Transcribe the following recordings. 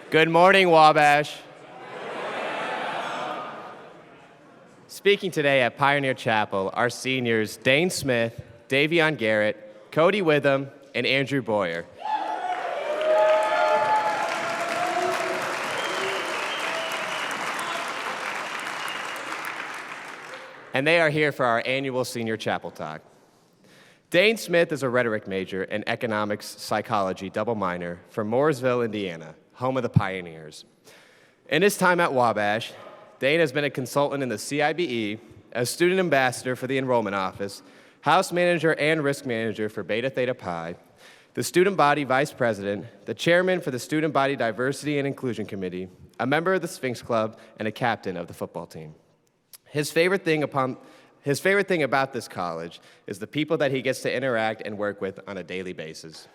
Good morning, Wabash. Speaking today at Pioneer Chapel are seniors Dane Smith, Davionne Garrett, Kody Witham, and Andrew Boyer. And they are here for our annual Senior Chapel Talk. Dane Smith is a rhetoric major and economics psychology double minor from Mooresville, Indiana, home of the Pioneers. In his time at Wabash, Dane has been a consultant in the CIBE, a student ambassador for the enrollment office, house manager and risk manager for Beta Theta Pi, the student body vice president, the chairman for the student body diversity and inclusion committee, a member of the Sphinx Club, and a captain of the football team. His favorite thing about this college is the people that he gets to interact and work with on a daily basis.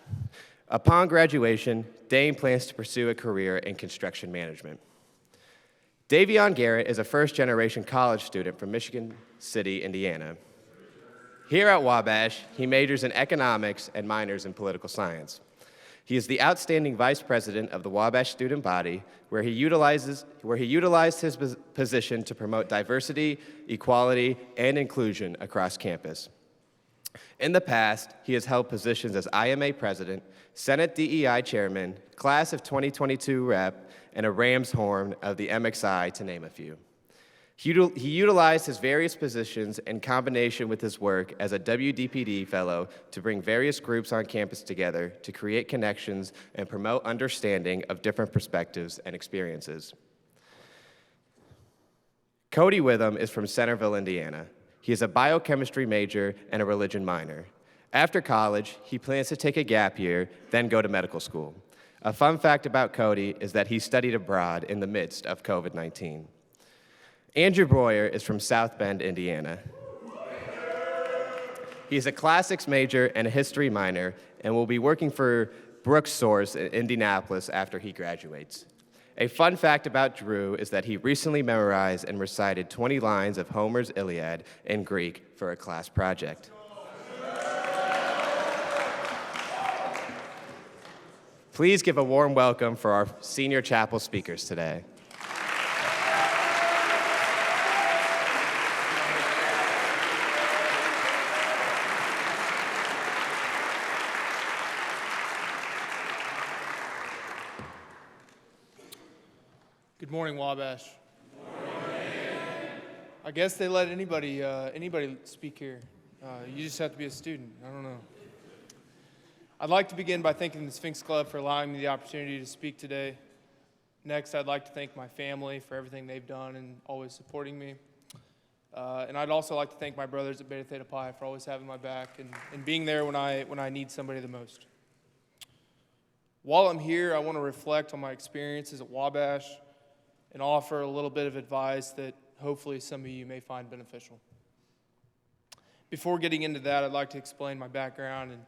Upon graduation, Dane plans to pursue a career in construction management. Davionne Garrett is a first-generation college student from Michigan City, Indiana. Here at Wabash, he majors in economics and minors in political science. He is the outstanding vice president of the Wabash student body, where he utilized his position to promote diversity, equality, and inclusion across campus. In the past, he has held positions as IMA president, Senate DEI chairman, class of 2022 rep, and a ram's horn of the MXI, to name a few. He utilized his various positions in combination with his work as a WDPD fellow to bring various groups on campus together to create connections and promote understanding of different perspectives and experiences. Kody Witham is from Centerville, Indiana. He is a biochemistry major and a religion minor. After college, he plans to take a gap year, then go to medical school. A fun fact about Kody is that he studied abroad in the midst of COVID-19. Andrew Boyer is from South Bend, Indiana. He's a classics major and a history minor and will be working for Brooks Source in Indianapolis after he graduates. A fun fact about Drew is that he recently memorized and recited 20 lines of Homer's Iliad in Greek for a class project. Please give a warm welcome for our Senior Chapel speakers today. Good morning, Wabash. Good morning. I guess they let anybody speak here. You just have to be a student. I don't know. I'd like to begin by thanking the Sphinx Club for allowing me the opportunity to speak today. Next, I'd like to thank my family for everything they've done and always supporting me. And I'd also like to thank my brothers at Beta Theta Pi for always having my back and being there when I need somebody the most. While I'm here, I want to reflect on my experiences at Wabash and offer a little bit of advice that hopefully some of you may find beneficial. Before getting into that, I'd like to explain my background and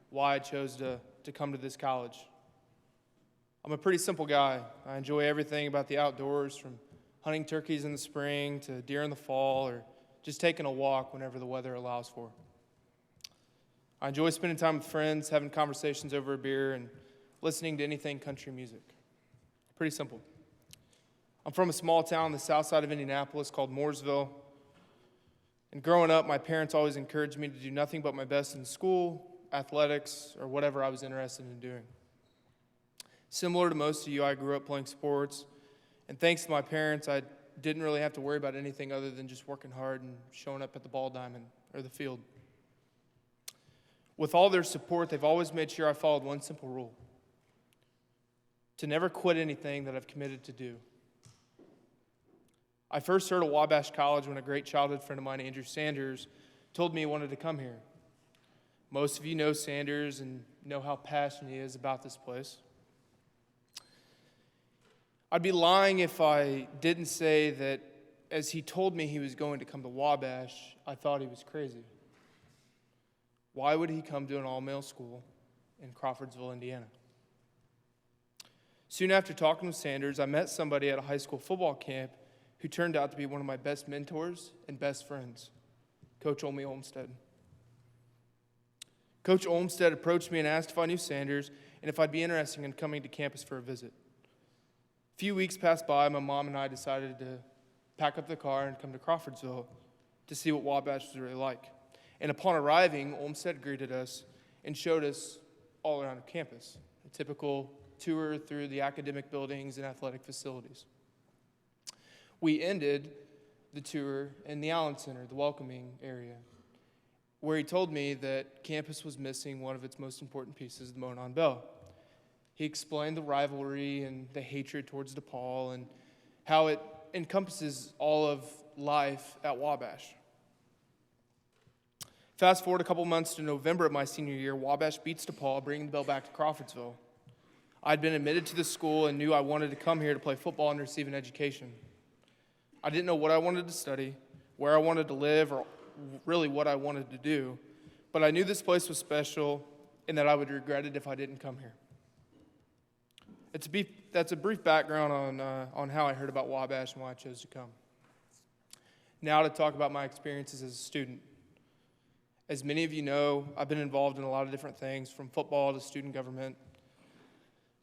why I chose to come to this college. I'm a pretty simple guy. I enjoy everything about the outdoors, from hunting turkeys in the spring to deer in the fall, or just taking a walk whenever the weather allows for. I enjoy spending time with friends, having conversations over a beer, and listening to anything country music. Pretty simple. I'm from a small town on the south side of Indianapolis called Mooresville. And growing up, my parents always encouraged me to do nothing but my best in school, athletics, or whatever I was interested in doing. Similar to most of you, I grew up playing sports. And thanks to my parents, I didn't really have to worry about anything other than just working hard and showing up at the ball diamond or the field. With all their support, they've always made sure I followed one simple rule: to never quit anything that I've committed to do. I first heard of Wabash College when a great childhood friend of mine, Andrew Sanders, told me he wanted to come here. Most of you know Sanders and know how passionate he is about this place. I'd be lying if I didn't say that as he told me he was going to come to Wabash, I thought he was crazy. Why would he come to an all-male school in Crawfordsville, Indiana? Soon after talking with Sanders, I met somebody at a high school football camp who turned out to be one of my best mentors and best friends, Coach Olmi Olmstead. Coach Olmstead approached me and asked if I knew Sanders and if I'd be interested in coming to campus for a visit. A few weeks passed by, my mom and I decided to pack up the car and come to Crawfordsville to see what Wabash was really like. And upon arriving, Olmsted greeted us and showed us all around campus, a typical tour through the academic buildings and athletic facilities. We ended the tour in the Allen Center, the welcoming area, where he told me that campus was missing one of its most important pieces, the Monon Bell. He explained the rivalry and the hatred towards DePaul and how it encompasses all of life at Wabash. Fast forward a couple months to November of my senior year, Wabash beats DePaul, bringing the bell back to Crawfordsville. I'd been admitted to the school and knew I wanted to come here to play football and receive an education. I didn't know what I wanted to study, where I wanted to live, or really what I wanted to do, but I knew this place was special and that I would regret it if I didn't come here. That's a brief background on how I heard about Wabash and why I chose to come. Now to talk about my experiences as a student. As many of you know, I've been involved in a lot of different things, from football to student government.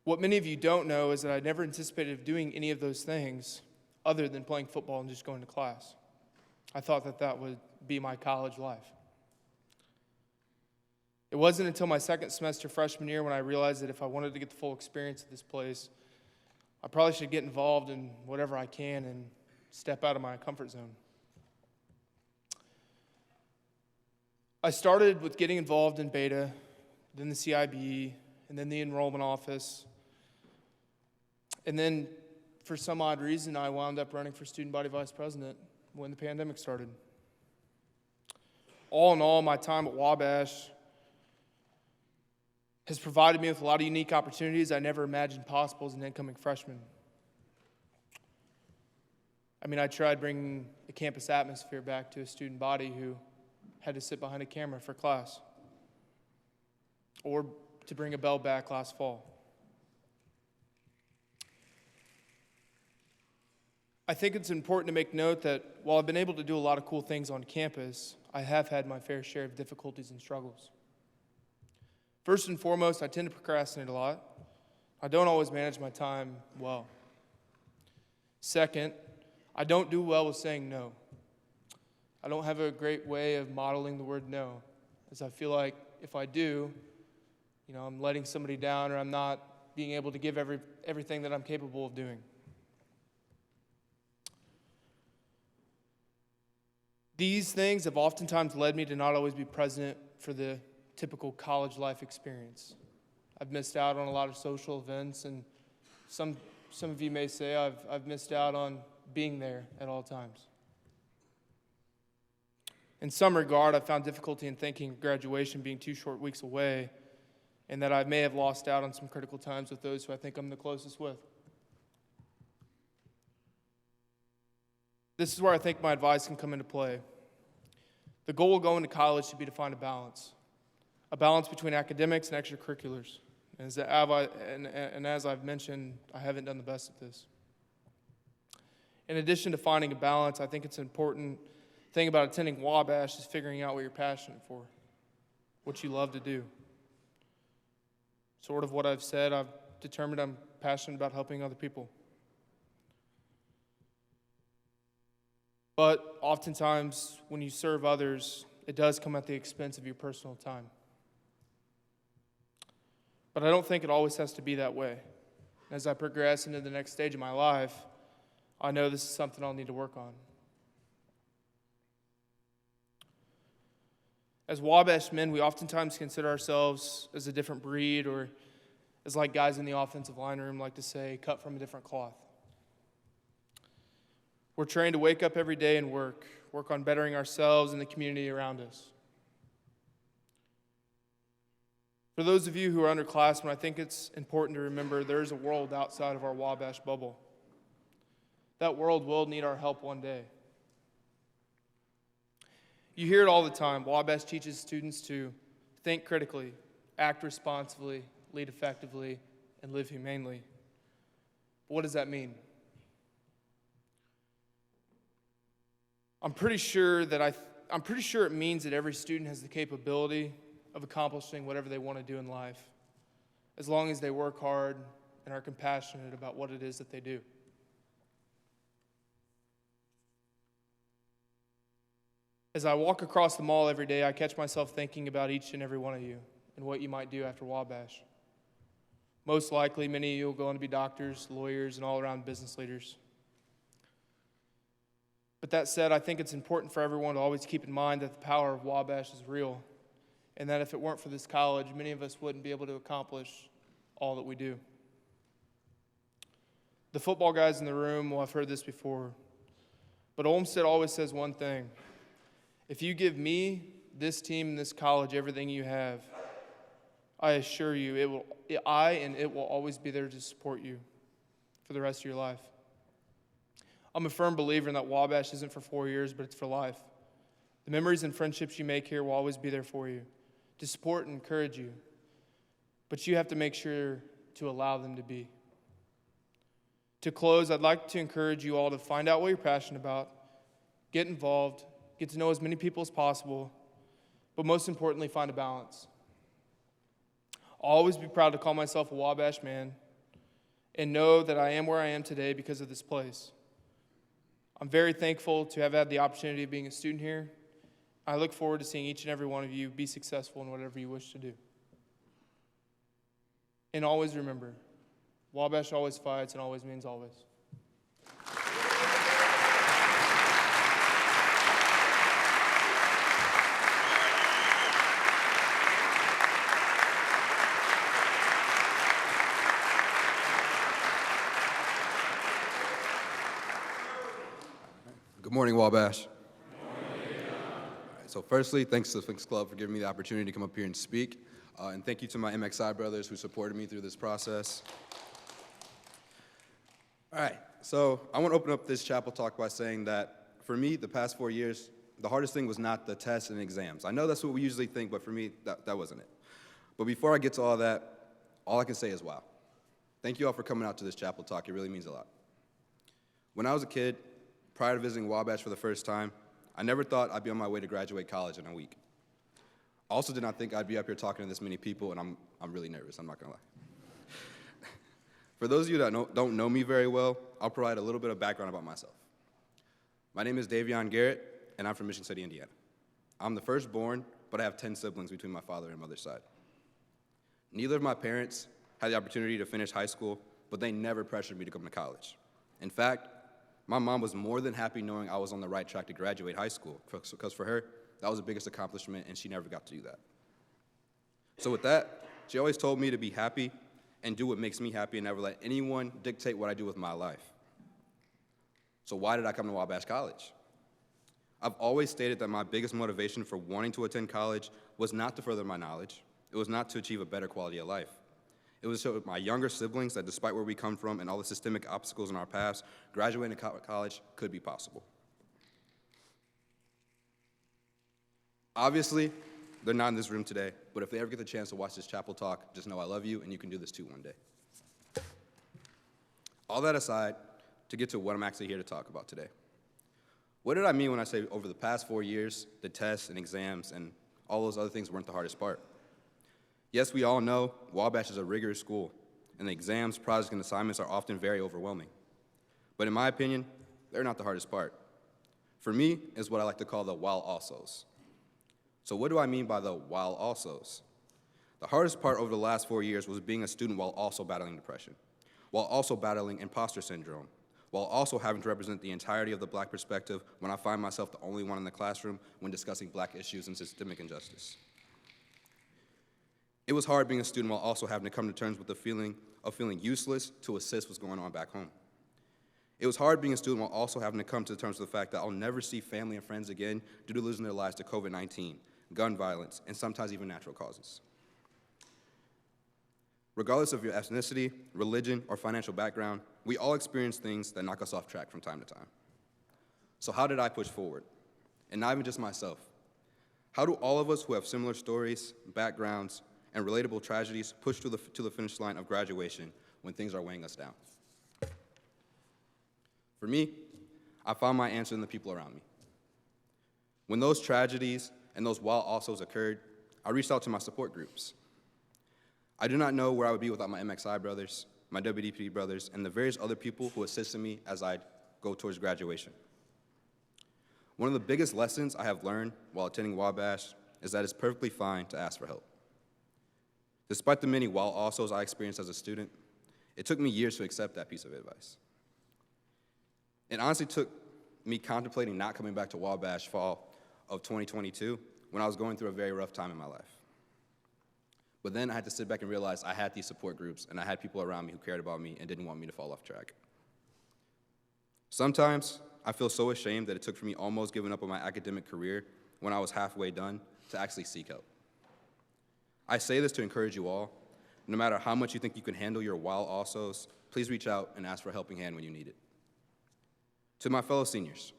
What many of you don't know is that I never anticipated doing any of those things other than playing football and just going to class. I thought that that would be my college life. It wasn't until my second semester freshman year when I realized that if I wanted to get the full experience of this place, I probably should get involved in whatever I can and step out of my comfort zone. I started with getting involved in Beta, then the CIB, and then the enrollment office. And then, for some odd reason, I wound up running for student body vice president when the pandemic started. All in all, my time at Wabash has provided me with a lot of unique opportunities I never imagined possible as an incoming freshman. I tried bringing a campus atmosphere back to a student body who had to sit behind a camera for class, or to bring a bell back last fall. I think it's important to make note that while I've been able to do a lot of cool things on campus, I have had my fair share of difficulties and struggles. First and foremost, I tend to procrastinate a lot. I don't always manage my time well. Second, I don't do well with saying no. I don't have a great way of modeling the word no, as I feel like if I do, I'm letting somebody down, or I'm not being able to give everything that I'm capable of doing. These things have oftentimes led me to not always be present for the typical college life experience. I've missed out on a lot of social events, and some of you may say I've missed out on being there at all times. In some regard, I've found difficulty in thinking of graduation being 2 short weeks away, and that I may have lost out on some critical times with those who I think I'm the closest with. This is where I think my advice can come into play. The goal of going to college should be to find a balance between academics and extracurriculars. And as I've mentioned, I haven't done the best at this. In addition to finding a balance, I think it's an important thing about attending Wabash is figuring out what you're passionate for, what you love to do. Sort of what I've said, I've determined I'm passionate about helping other people. But oftentimes, when you serve others, it does come at the expense of your personal time. But I don't think it always has to be that way. As I progress into the next stage of my life, I know this is something I'll need to work on. As Wabash men, we oftentimes consider ourselves as a different breed, or as like guys in the offensive line room like to say, cut from a different cloth. We're trained to wake up every day and work on bettering ourselves and the community around us. For those of you who are underclassmen, I think it's important to remember there is a world outside of our Wabash bubble. That world will need our help one day. You hear it all the time. Wabash teaches students to think critically, act responsibly, lead effectively, and live humanely. But what does that mean? I'm pretty sure it means that every student has the capability of accomplishing whatever they want to do in life, as long as they work hard, and are compassionate about what it is that they do. As I walk across the mall every day, I catch myself thinking about each and every one of you and what you might do after Wabash. Most likely, many of you will go on to be doctors, lawyers, and all-around business leaders. But that said, I think it's important for everyone to always keep in mind that the power of Wabash is real, and that if it weren't for this college, many of us wouldn't be able to accomplish all that we do. The football guys in the room, well, I've heard this before, but Olmsted always says one thing: if you give me, this team, and this college everything you have, I assure you it will always be there to support you for the rest of your life. I'm a firm believer in that Wabash isn't for 4 years, but it's for life. The memories and friendships you make here will always be there for you, to support and encourage you. But you have to make sure to allow them to be. To close, I'd like to encourage you all to find out what you're passionate about, get involved, get to know as many people as possible, but most importantly, find a balance. I'll always be proud to call myself a Wabash man and know that I am where I am today because of this place. I'm very thankful to have had the opportunity of being a student here. I look forward to seeing each and every one of you be successful in whatever you wish to do. And always remember, Wabash always fights and always means always. Good morning, Wabash. So firstly, thanks to the Sphinx Club for giving me the opportunity to come up here and speak. And thank you to my MXI brothers who supported me through this process. All right, so I want to open up this chapel talk by saying that for me, the past 4 years, the hardest thing was not the tests and exams. I know that's what we usually think, but for me, that wasn't it. But before I get to all that, all I can say is wow. Thank you all for coming out to this chapel talk. It really means a lot. When I was a kid, prior to visiting Wabash for the first time, I never thought I'd be on my way to graduate college in a week. I also did not think I'd be up here talking to this many people, and I'm really nervous, I'm not gonna lie. For those of you that don't know me very well, I'll provide a little bit of background about myself. My name is Davionne Garrett, and I'm from Michigan City, Indiana. I'm the firstborn, but I have 10 siblings between my father and mother's side. Neither of my parents had the opportunity to finish high school, but they never pressured me to come to college. In fact, my mom was more than happy knowing I was on the right track to graduate high school, because for her, that was the biggest accomplishment, and she never got to do that. So with that, she always told me to be happy and do what makes me happy and never let anyone dictate what I do with my life. So why did I come to Wabash College? I've always stated that my biggest motivation for wanting to attend college was not to further my knowledge. It was not to achieve a better quality of life. It was to show my younger siblings that despite where we come from and all the systemic obstacles in our past, graduating college could be possible. Obviously, they're not in this room today, but if they ever get the chance to watch this chapel talk, just know I love you and you can do this too one day. All that aside, to get to what I'm actually here to talk about today. What did I mean when I say over the past 4 years, the tests and exams and all those other things weren't the hardest part? Yes, we all know Wabash is a rigorous school, and the exams, projects, and assignments are often very overwhelming. But in my opinion, they're not the hardest part. For me, is what I like to call the while alsos. So what do I mean by the while alsos? The hardest part over the last 4 years was being a student while also battling depression, while also battling imposter syndrome, while also having to represent the entirety of the Black perspective when I find myself the only one in the classroom when discussing Black issues and systemic injustice. It was hard being a student while also having to come to terms with the feeling of feeling useless to assist what's going on back home. It was hard being a student while also having to come to terms with the fact that I'll never see family and friends again due to losing their lives to COVID-19, gun violence, and sometimes even natural causes. Regardless of your ethnicity, religion, or financial background, we all experience things that knock us off track from time to time. So how did I push forward? And not even just myself. How do all of us who have similar stories, backgrounds, and relatable tragedies push to the finish line of graduation when things are weighing us down? For me, I found my answer in the people around me. When those tragedies and those while alsos occurred, I reached out to my support groups. I do not know where I would be without my MXI brothers, my WDP brothers, and the various other people who assisted me as I go towards graduation. One of the biggest lessons I have learned while attending Wabash is that it's perfectly fine to ask for help. Despite the many while alsos I experienced as a student, it took me years to accept that piece of advice. It honestly took me contemplating not coming back to Wabash fall of 2022 when I was going through a very rough time in my life. But then I had to sit back and realize I had these support groups and I had people around me who cared about me and didn't want me to fall off track. Sometimes I feel so ashamed that it took for me almost giving up on my academic career when I was halfway done to actually seek help. I say this to encourage you all. No matter how much you think you can handle your while alsos, please reach out and ask for a helping hand when you need it. To my fellow seniors,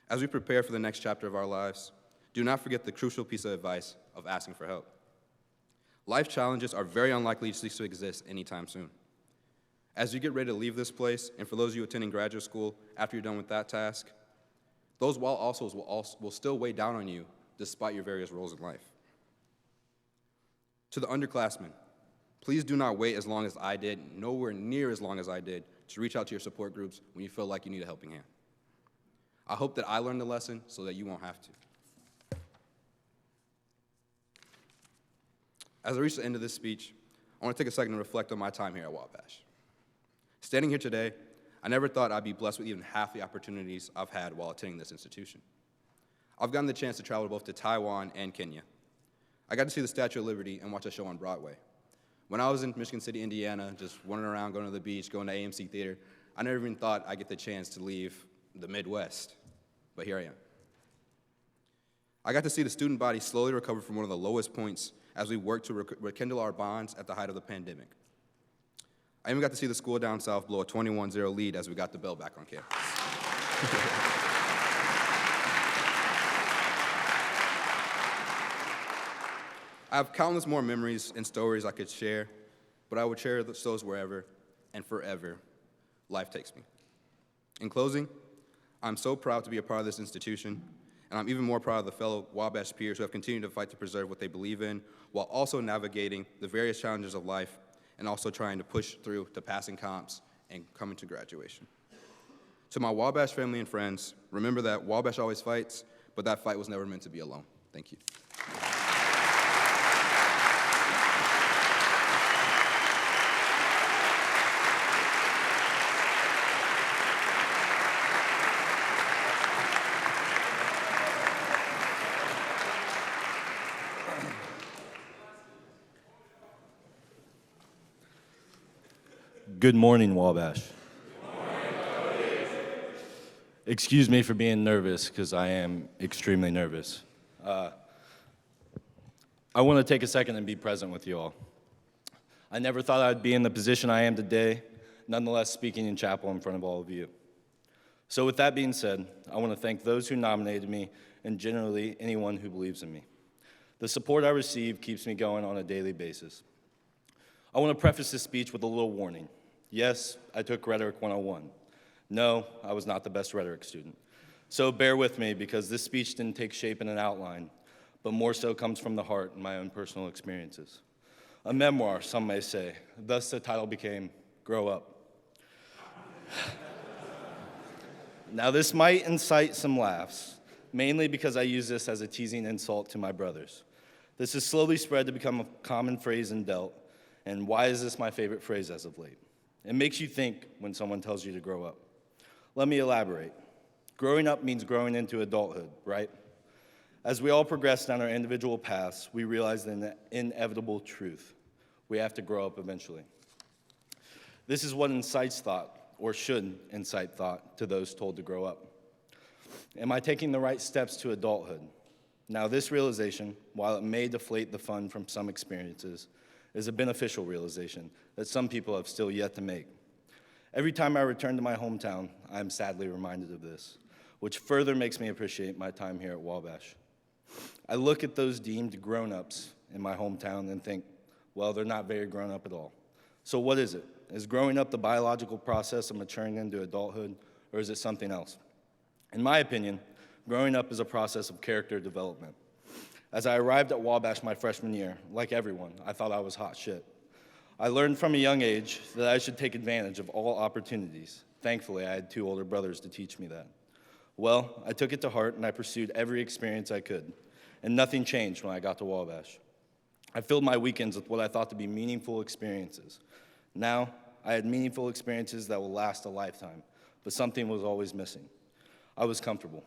as we prepare for the next chapter of our lives, do not forget the crucial piece of advice of asking for help. Life challenges are very unlikely to cease to exist anytime soon. As you get ready to leave this place, and for those of you attending graduate school after you're done with that task, those while alsos will still weigh down on you despite your various roles in life. To the underclassmen, please do not wait as long as I did, nowhere near as long as I did, to reach out to your support groups when you feel like you need a helping hand. I hope that I learned the lesson so that you won't have to. As I reach the end of this speech, I want to take a second to reflect on my time here at Wabash. Standing here today, I never thought I'd be blessed with even half the opportunities I've had while attending this institution. I've gotten the chance to travel both to Taiwan and Kenya. I got to see the Statue of Liberty and watch a show on Broadway. When I was in Michigan City, Indiana, just wandering around, going to the beach, going to AMC Theater, I never even thought I'd get the chance to leave the Midwest, but here I am. I got to see the student body slowly recover from one of the lowest points as we worked to rekindle our bonds at the height of the pandemic. I even got to see the school down south blow a 21-0 lead as we got the bell back on campus. I have countless more memories and stories I could share, but I would share those wherever and forever life takes me. In closing, I'm so proud to be a part of this institution, and I'm even more proud of the fellow Wabash peers who have continued to fight to preserve what they believe in while also navigating the various challenges of life and also trying to push through to passing comps and coming to graduation. To my Wabash family and friends, remember that Wabash always fights, but that fight was never meant to be alone. Thank you. Good morning, Wabash. Good morning, excuse me for being nervous, because I am extremely nervous. I want to take a second and be present with you all. I never thought I'd be in the position I am today, nonetheless speaking in chapel in front of all of you. So with that being said, I want to thank those who nominated me and generally anyone who believes in me. The support I receive keeps me going on a daily basis. I want to preface this speech with a little warning. Yes, I took Rhetoric 101. No, I was not the best rhetoric student. So bear with me, because this speech didn't take shape in an outline, but more so comes from the heart and my own personal experiences. A memoir, some may say. Thus the title became Grow Up. Now this might incite some laughs, mainly because I use this as a teasing insult to my brothers. This has slowly spread to become a common phrase in Delt, and why is this my favorite phrase as of late? It makes you think when someone tells you to grow up. Let me elaborate. Growing up means growing into adulthood, right? As we all progress down our individual paths, we realize the inevitable truth. We have to grow up eventually. This is what incites thought, or should incite thought, to those told to grow up. Am I taking the right steps to adulthood? Now, this realization, while it may deflate the fun from some experiences, is a beneficial realization that some people have still yet to make. Every time I return to my hometown, I am sadly reminded of this, which further makes me appreciate my time here at Wabash. I look at those deemed grown-ups in my hometown and think, well, they're not very grown up at all. So what is it? Is growing up the biological process of maturing into adulthood, or is it something else? In my opinion, growing up is a process of character development. As I arrived at Wabash my freshman year, like everyone, I thought I was hot shit. I learned from a young age that I should take advantage of all opportunities. Thankfully, I had 2 older brothers to teach me that. Well, I took it to heart and I pursued every experience I could, and nothing changed when I got to Wabash. I filled my weekends with what I thought to be meaningful experiences. Now, I had meaningful experiences that will last a lifetime, but something was always missing. I was comfortable.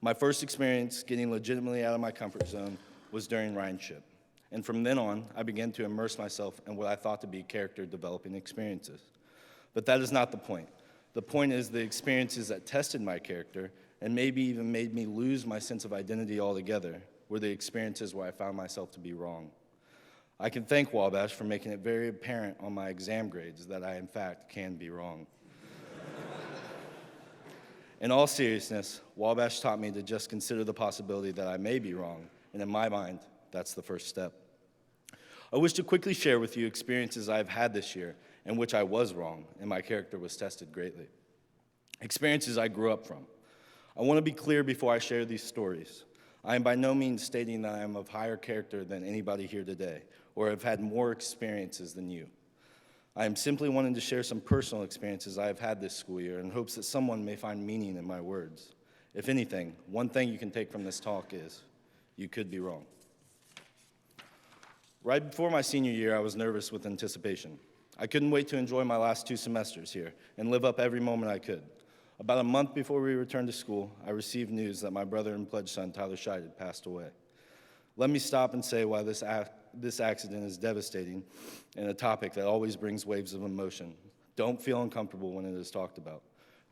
My first experience getting legitimately out of my comfort zone was during Rhineship. And from then on, I began to immerse myself in what I thought to be character-developing experiences. But that is not the point. The point is the experiences that tested my character and maybe even made me lose my sense of identity altogether were the experiences where I found myself to be wrong. I can thank Wabash for making it very apparent on my exam grades that I, in fact, can be wrong. In all seriousness, Wabash taught me to just consider the possibility that I may be wrong, and in my mind, that's the first step. I wish to quickly share with you experiences I've had this year in which I was wrong and my character was tested greatly. Experiences I grew up from. I want to be clear before I share these stories. I am by no means stating that I am of higher character than anybody here today or have had more experiences than you. I am simply wanting to share some personal experiences I have had this school year in hopes that someone may find meaning in my words. If anything, one thing you can take from this talk is you could be wrong. Right before my senior year, I was nervous with anticipation. I couldn't wait to enjoy my last 2 semesters here and live up every moment I could. About a month before we returned to school, I received news that my brother and pledge son, Tyler Scheid, had passed away. Let me stop and say why this accident is devastating and a topic that always brings waves of emotion. Don't feel uncomfortable when it is talked about.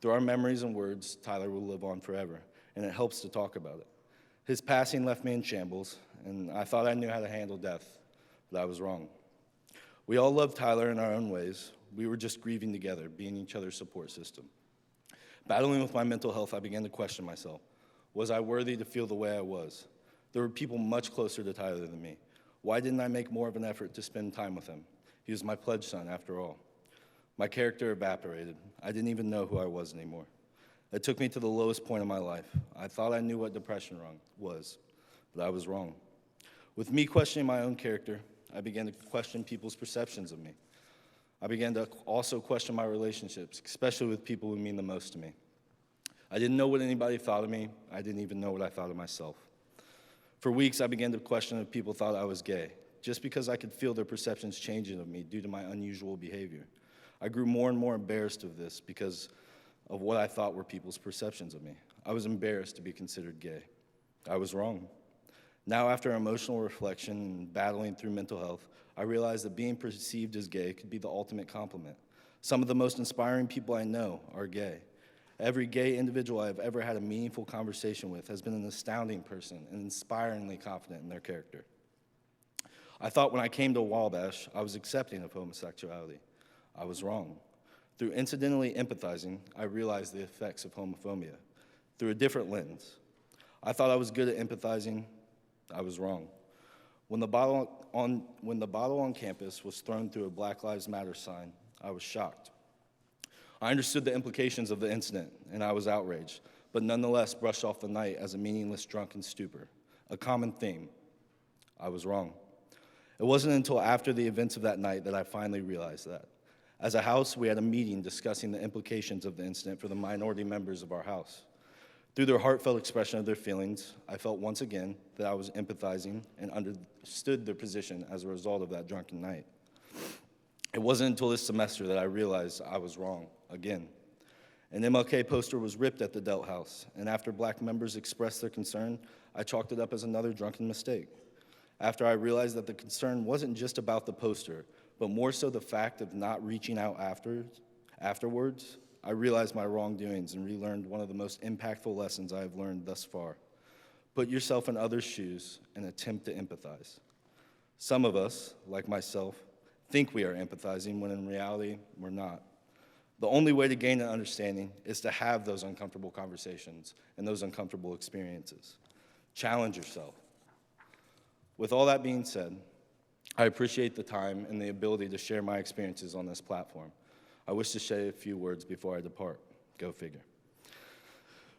Through our memories and words, Tyler will live on forever, and it helps to talk about it. His passing left me in shambles, and I thought I knew how to handle death, but I was wrong. We all loved Tyler in our own ways. We were just grieving together, being each other's support system. Battling with my mental health, I began to question myself. Was I worthy to feel the way I was? There were people much closer to Tyler than me. Why didn't I make more of an effort to spend time with him? He was my pledge son, after all. My character evaporated. I didn't even know who I was anymore. It took me to the lowest point of my life. I thought I knew what depression was, but I was wrong. With me questioning my own character, I began to question people's perceptions of me. I began to also question my relationships, especially with people who mean the most to me. I didn't know what anybody thought of me. I didn't even know what I thought of myself. For weeks, I began to question if people thought I was gay, just because I could feel their perceptions changing of me due to my unusual behavior. I grew more and more embarrassed of this because of what I thought were people's perceptions of me. I was embarrassed to be considered gay. I was wrong. Now, after emotional reflection and battling through mental health, I realized that being perceived as gay could be the ultimate compliment. Some of the most inspiring people I know are gay. Every gay individual I've ever had a meaningful conversation with has been an astounding person and inspiringly confident in their character. I thought when I came to Wabash, I was accepting of homosexuality. I was wrong. Through incidentally empathizing, I realized the effects of homophobia through a different lens. I thought I was good at empathizing. I was wrong. When the bottle on campus was thrown through a Black Lives Matter sign, I was shocked. I understood the implications of the incident, and I was outraged, but nonetheless brushed off the night as a meaningless drunken stupor, a common theme. I was wrong. It wasn't until after the events of that night that I finally realized that. As a house, we had a meeting discussing the implications of the incident for the minority members of our house. Through their heartfelt expression of their feelings, I felt once again that I was empathizing and understood their position as a result of that drunken night. It wasn't until this semester that I realized I was wrong again. An MLK poster was ripped at the Delt House, and after Black members expressed their concern, I chalked it up as another drunken mistake. After I realized that the concern wasn't just about the poster, but more so the fact of not reaching out afterwards, I realized my wrongdoings and relearned one of the most impactful lessons I have learned thus far. Put yourself in others' shoes and attempt to empathize. Some of us, like myself, think we are empathizing when in reality, we're not. The only way to gain an understanding is to have those uncomfortable conversations and those uncomfortable experiences. Challenge yourself. With all that being said, I appreciate the time and the ability to share my experiences on this platform. I wish to say a few words before I depart. Go figure.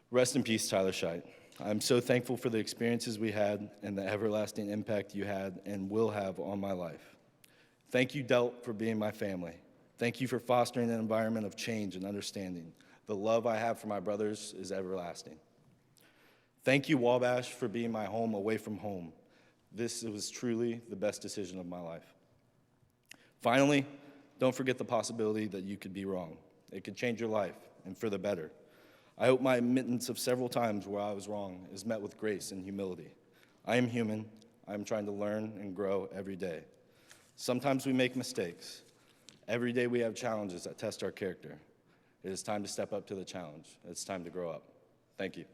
Rest in peace, Tyler Scheid. I'm so thankful for the experiences we had and the everlasting impact you had and will have on my life. Thank you, Delt, for being my family. Thank you for fostering an environment of change and understanding. The love I have for my brothers is everlasting. Thank you, Wabash, for being my home away from home. This was truly the best decision of my life. Finally, don't forget the possibility that you could be wrong. It could change your life, and for the better. I hope my admittance of several times where I was wrong is met with grace and humility. I am human. I am trying to learn and grow every day. Sometimes we make mistakes. Every day we have challenges that test our character. It is time to step up to the challenge. It's time to grow up. Thank you.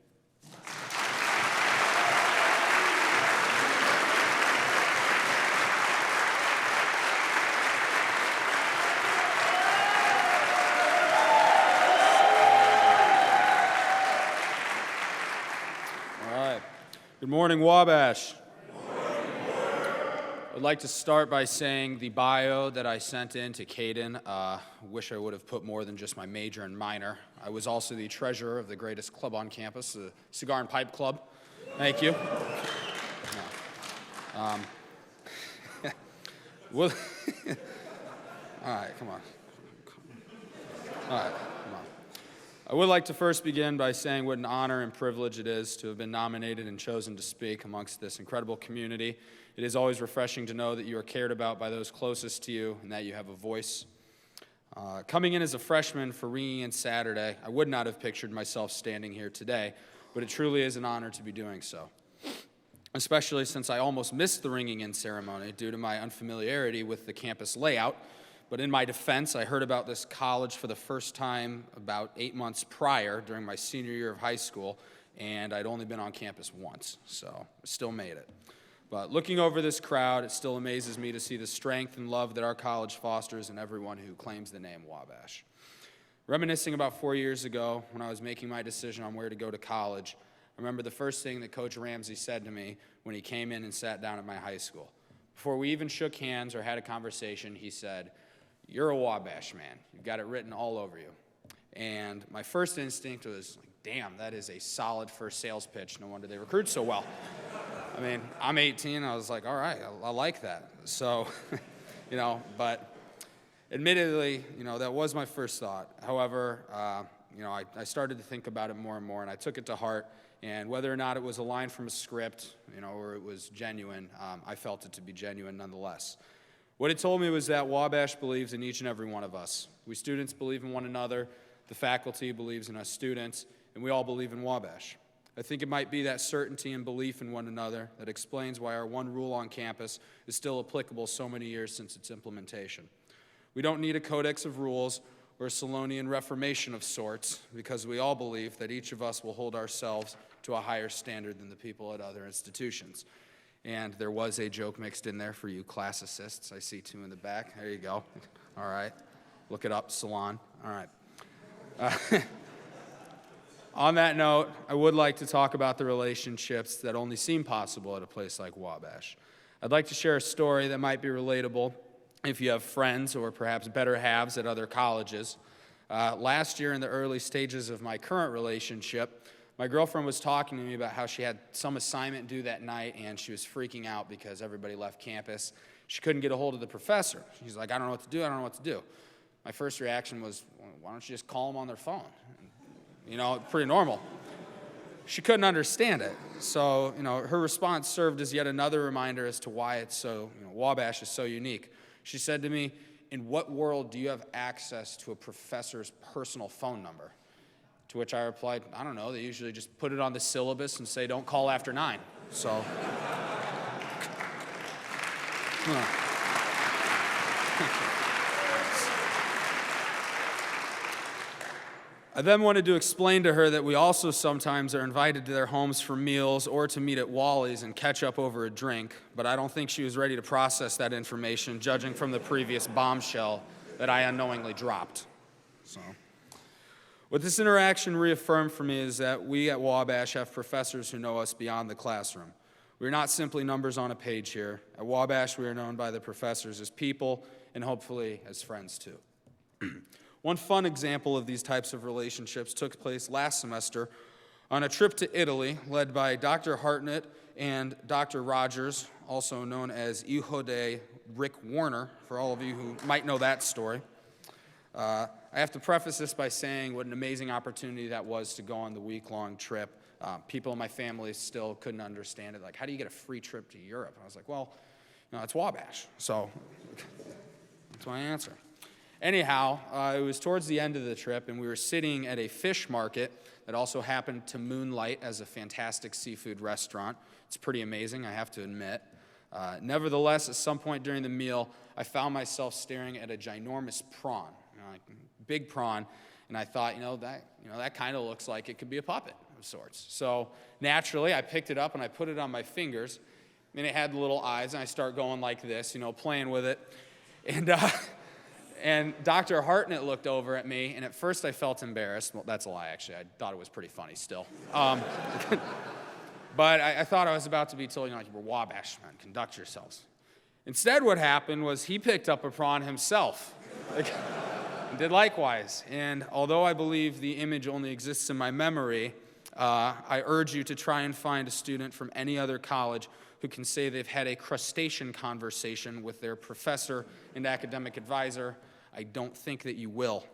Good morning, Wabash. I'd like to start by saying the bio that I sent in to Caden, wish I would have put more than just my major and minor. I was also the treasurer of the greatest club on campus, the Cigar and Pipe Club. Thank you. All right, come on. All right, come on. I would like to first begin by saying what an honor and privilege it is to have been nominated and chosen to speak amongst this incredible community. It is always refreshing to know that you are cared about by those closest to you and that you have a voice. Coming in as a freshman for Ringing In Saturday, I would not have pictured myself standing here today, but it truly is an honor to be doing so, especially since I almost missed the Ringing In ceremony due to my unfamiliarity with the campus layout. But in my defense, I heard about this college for the first time about 8 months prior during my senior year of high school, and I'd only been on campus once, so I still made it. But looking over this crowd, it still amazes me to see the strength and love that our college fosters in everyone who claims the name Wabash. Reminiscing about 4 years ago when I was making my decision on where to go to college, I remember the first thing that Coach Ramsey said to me when he came in and sat down at my high school. Before we even shook hands or had a conversation, he said, "You're a Wabash man. You've got it written all over you." And my first instinct was, like, damn, that is a solid first sales pitch. No wonder they recruit so well. I mean, I'm 18. I was like, all right, I like that. So, but admittedly, that was my first thought. However, I started to think about it more and more, and I took it to heart. And whether or not it was a line from a script, or it was genuine, I felt it to be genuine nonetheless. What it told me was that Wabash believes in each and every one of us. We students believe in one another, the faculty believes in us students, and we all believe in Wabash. I think it might be that certainty and belief in one another that explains why our one rule on campus is still applicable so many years since its implementation. We don't need a codex of rules or a Solonian reformation of sorts, because we all believe that each of us will hold ourselves to a higher standard than the people at other institutions. And there was a joke mixed in there for you classicists. I see two in the back. There you go. All right. Look it up, Salon. All right. On that note, I would like to talk about the relationships that only seem possible at a place like Wabash. I'd like to share a story that might be relatable if you have friends or perhaps better halves at other colleges. Last year, in the early stages of my current relationship, my girlfriend was talking to me about how she had some assignment due that night, and she was freaking out because everybody left campus. She couldn't get a hold of the professor. She's like, I don't know what to do. My first reaction was, well, why don't you just call them on their phone? Pretty normal. She couldn't understand it. So, her response served as yet another reminder as to why it's so, Wabash is so unique. She said to me, in what world do you have access to a professor's personal phone number? To which I replied, I don't know, they usually just put it on the syllabus and say, don't call after 9. So, I then wanted to explain to her that we also sometimes are invited to their homes for meals or to meet at Wally's and catch up over a drink, but I don't think she was ready to process that information, judging from the previous bombshell that I unknowingly dropped. So, what this interaction reaffirmed for me is that we at Wabash have professors who know us beyond the classroom. We're not simply numbers on a page here. At Wabash, we are known by the professors as people and hopefully as friends too. One fun example of these types of relationships took place last semester on a trip to Italy led by Dr. Hartnett and Dr. Rogers, also known as Hijo de Rick Warner, for all of you who might know that story. I have to preface this by saying what an amazing opportunity that was to go on the week-long trip. People in my family still couldn't understand it. Like, how do you get a free trip to Europe? And I was like, well, it's Wabash. So that's my answer. Anyhow, it was towards the end of the trip, and we were sitting at a fish market that also happened to moonlight as a fantastic seafood restaurant. It's pretty amazing, I have to admit. Nevertheless, at some point during the meal, I found myself staring at a ginormous prawn, like big prawn, and I thought, that kind of looks like it could be a puppet of sorts. So naturally, I picked it up and I put it on my fingers, and it had little eyes, and I start going like this, playing with it, and Dr. Hartnett looked over at me, and at first I felt embarrassed. Well, that's a lie, actually. I thought it was pretty funny still. But I thought I was about to be told, we're Wabash, man, conduct yourselves. Instead, what happened was he picked up a prawn himself and did likewise. And although I believe the image only exists in my memory, I urge you to try and find a student from any other college who can say they've had a crustacean conversation with their professor and academic advisor. I don't think that you will.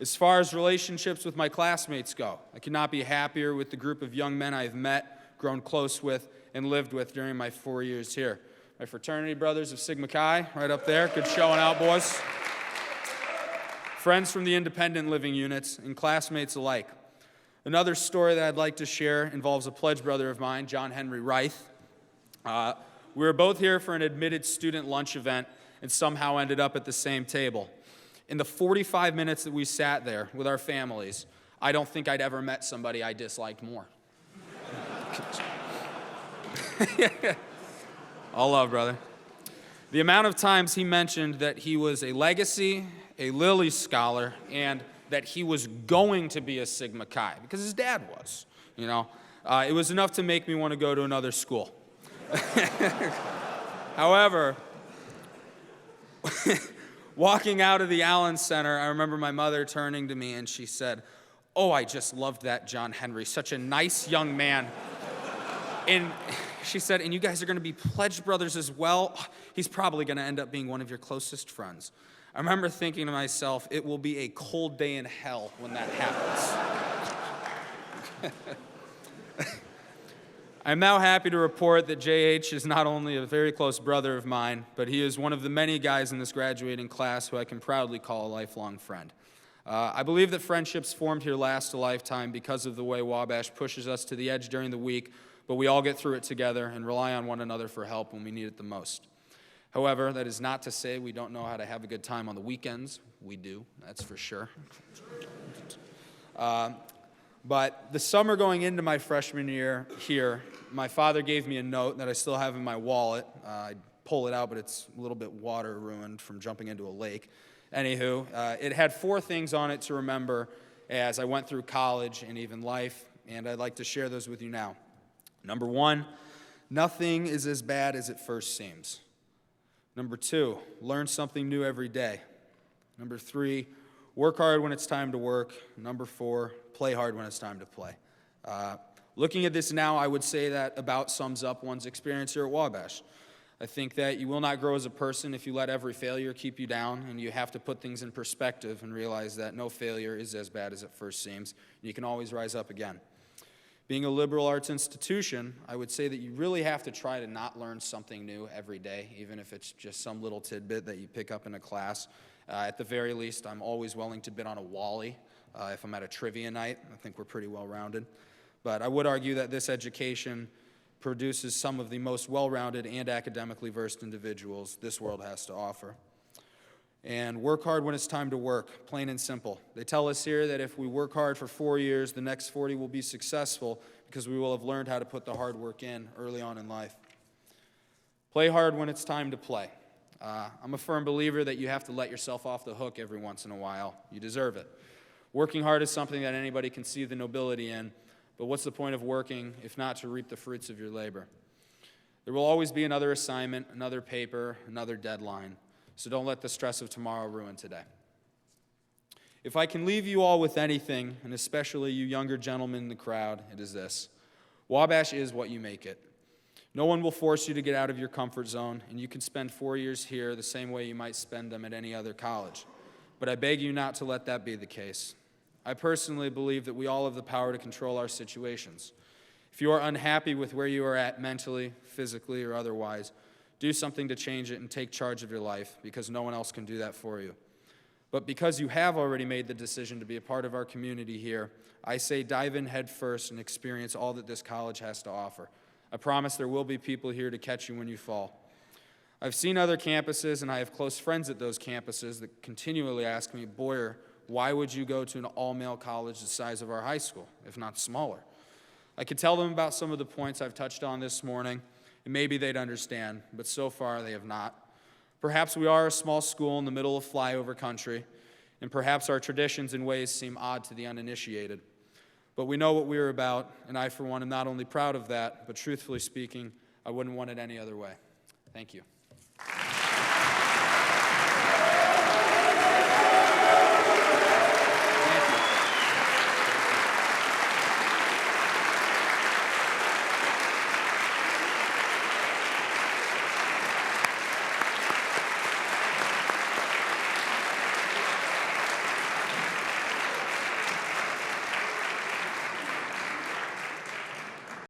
As far as relationships with my classmates go, I could not be happier with the group of young men I've met, grown close with, and lived with during my 4 years here. My fraternity brothers of Sigma Chi, right up there. Good showing out, boys. Friends from the independent living units, and classmates alike. Another story that I'd like to share involves a pledge brother of mine, John Henry Reith. We were both here for an admitted student lunch event and somehow ended up at the same table. In the 45 minutes that we sat there with our families, I don't think I'd ever met somebody I disliked more. All love, brother. The amount of times he mentioned that he was a legacy, a Lilly scholar, and that he was going to be a Sigma Chi, because his dad was, it was enough to make me want to go to another school. However, walking out of the Allen Center, I remember my mother turning to me and she said, "Oh, I just loved that John Henry, such a nice young man." And she said, "And you guys are going to be pledge brothers as well? He's probably going to end up being one of your closest friends." I remember thinking to myself, it will be a cold day in hell when that happens. I'm now happy to report that JH is not only a very close brother of mine, but he is one of the many guys in this graduating class who I can proudly call a lifelong friend. I believe that friendships formed here last a lifetime because of the way Wabash pushes us to the edge during the week, but we all get through it together and rely on one another for help when we need it the most. However, that is not to say we don't know how to have a good time on the weekends. We do, that's for sure. But the summer going into my freshman year here, my father gave me a note that I still have in my wallet. I pull it out, but it's a little bit water ruined from jumping into a lake. Anywho, it had 4 things on it to remember as I went through college and even life, and I'd like to share those with you now. Number 1, nothing is as bad as it first seems. Number 2, learn something new every day. Number 3, work hard when it's time to work. Number 4, play hard when it's time to play. Looking at this now, I would say that about sums up one's experience here at Wabash. I think that you will not grow as a person if you let every failure keep you down, and you have to put things in perspective and realize that no failure is as bad as it first seems, and you can always rise up again. Being a liberal arts institution, I would say that you really have to try to not learn something new every day, even if it's just some little tidbit that you pick up in a class. At the very least, I'm always willing to bid on a Wally if I'm at a trivia night. I think we're pretty well-rounded. But I would argue that this education produces some of the most well-rounded and academically versed individuals this world has to offer. And work hard when it's time to work, plain and simple. They tell us here that if we work hard for 4 years, the next 40 will be successful because we will have learned how to put the hard work in early on in life. Play hard when it's time to play. I'm a firm believer that you have to let yourself off the hook every once in a while. You deserve it. Working hard is something that anybody can see the nobility in, but what's the point of working if not to reap the fruits of your labor? There will always be another assignment, another paper, another deadline, so don't let the stress of tomorrow ruin today. If I can leave you all with anything, and especially you younger gentlemen in the crowd, it is this: Wabash is what you make it. No one will force you to get out of your comfort zone, and you can spend 4 years here the same way you might spend them at any other college. But I beg you not to let that be the case. I personally believe that we all have the power to control our situations. If you are unhappy with where you are at mentally, physically, or otherwise, do something to change it and take charge of your life, because no one else can do that for you. But because you have already made the decision to be a part of our community here, I say dive in head first and experience all that this college has to offer. I promise there will be people here to catch you when you fall. I've seen other campuses, and I have close friends at those campuses that continually ask me, Boyer, why would you go to an all-male college the size of our high school, if not smaller? I could tell them about some of the points I've touched on this morning, and maybe they'd understand, but so far they have not. Perhaps we are a small school in the middle of flyover country, and perhaps our traditions and ways seem odd to the uninitiated. But we know what we're about, and I, for one, am not only proud of that, but truthfully speaking, I wouldn't want it any other way. Thank you.